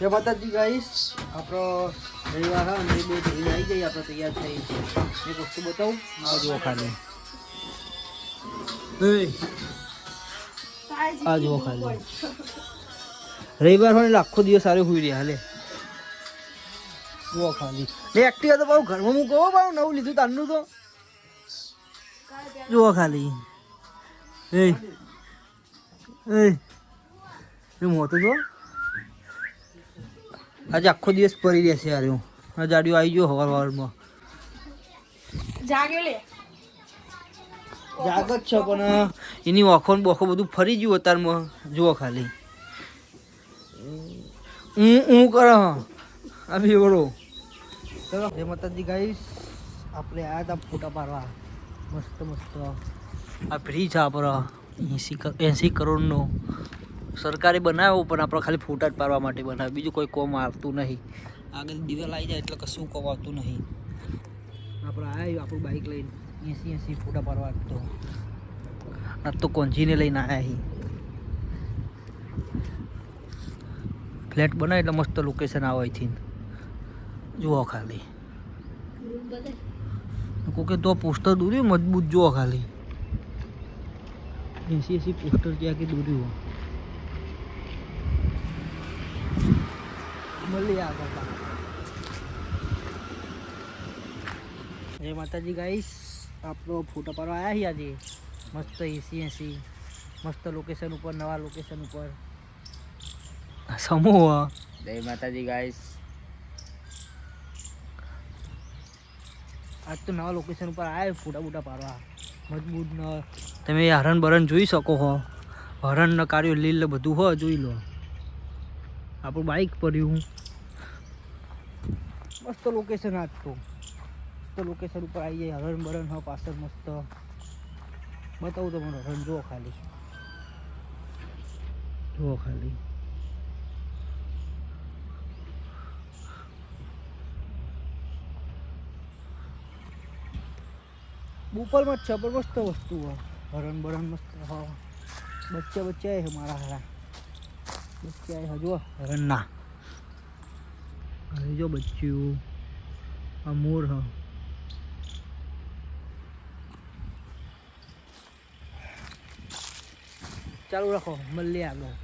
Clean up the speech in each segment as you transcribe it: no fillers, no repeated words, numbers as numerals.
જય માતાજી ગાઈસ, આપણો રવિવાર હા ને બે જઈને આવી જઈએ. આપણે તૈયાર થઈ એક વસ્તુ બતાવું, આ જુઓ ખાલી, આ જુઓ ખાલી. રવિવાર હોય એટલે આખો દિવસ સારું હુઈ રહ્યા. હાલે જુઓ ખાલી. ને એક્ટિવા તો બહુ ઘરમાં મૂકો બહુ નવું લીધું તારનું તો જુઓ ખાલી. મોટું જો આજે આખો દિવસ પડી રહેશે યાર. હું જાડિયો આવી ગયો હવારમાં જાગ જ છે પણ એની ઓખો ને બોખો બધું ફરી ગયું અત્યારમાં. જુઓ ખાલી હું કરે આ બી બોલો. ચલો જય માતાજી ગાઈસ, આપણે આવ્યા હતા ફોટા પાડવા. મસ્ત મસ્ત આ બ્રિજ આપણે 80 કરોડનો સરકારે બનાવ્યો, પણ આપણે ખાલી ફોટા જ પાડવા માટે બનાવ્યો. બીજું કોઈ કોમ આવતું નહીં. આગળ દિવાલ આવી જાય એટલે કશું કોમ આવતું નહીં. આપણે આવ્યું આપણું બાઇક લઈને 80 ફોટા પાડવા. તો આજ તો કોંજીને લઈને આવ્યા અહીં. ફ્લેટ બનાવે એટલે મસ્ત લોકેશન આવે અહીંથી. જુઓ ખાલી કોકે તો પોસ્ટર દોર્યું મજબૂત. જુઓ ખાલી 80 પોસ્ટર ત્યાં કે દોર્યું. મળીએ આગળ. જય માતાજી ગાઈસ, આપણો ફોટો પાડવા આવ્યા છીએ આજે. મસ્ત 80 મસ્ત લોકેશન ઉપર, નવા લોકેશન ઉપર સમૂહ. જય માતાજી ગાઈસ, આજ તો નવા લોકેશન ઉપર આવ્યા ફોટા બોટા પાડવા મજબૂત. તમે હરણ બરણ જોઈ શકો છો. હરણ ન કાર્યો લીલ બધું હો જોઈ લો. આપણું બાઇક પડ્યું મસ્ત લોકેશન. આજ તો મસ્ત લોકેશન ઉપર આવી જાય. હરણ બરણ હા પાછળ મસ્ત બતાવું તમને. હરણ જુઓ ખાલી, જુઓ ખાલી. બોપલમાં જ છે પણ મસ્ત વસ્તુ હોય. હરણ બરણ મસ્ત હા. બચ્ચા છે મારા હારા. બચ્ચા હજુ હરણના જો બચ્ચું. આ મોર હ. ચાલુ રાખો, મળીએ આગળ.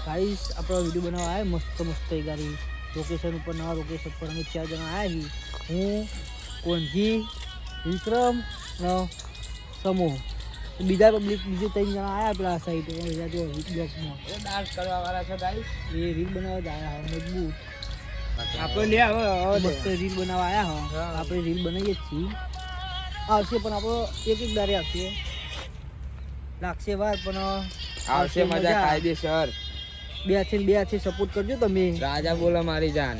ગાઈસ આપણો વિડીયો બનાવવા આવ્યા મસ્ત મસ્ત ગાડી લોકેશન ઉપર. નવા લોકેશન પર અમે 4 જણા આવ્યા છીએ. હું, કોંજી, વિક્રમ ને સમૂહ. બીજા પબ્લિક બીજું 3 જણા આવ્યા પેલા સાઈડ. બીજા જો બ્લોકમાં ડાન્સ કરવા વાળા છે ગાઈસ. એ રીલ બનાવવા જ આવ્યા મજબૂત. આપણે લે હવે મસ્ત રીલ બનાવવા આવ્યા હો. આપણે રીલ બનાવીએ જ છીએ. આવશે પણ આપણો એક દારે આવશે. લાગશે વાર પણ આવશે મજા કાયદેસર. બે હાથે સપોર્ટ કરજો તમે. રાજા બોલો મારી જાન.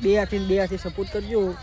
બે હાથે સપોર્ટ કરજો.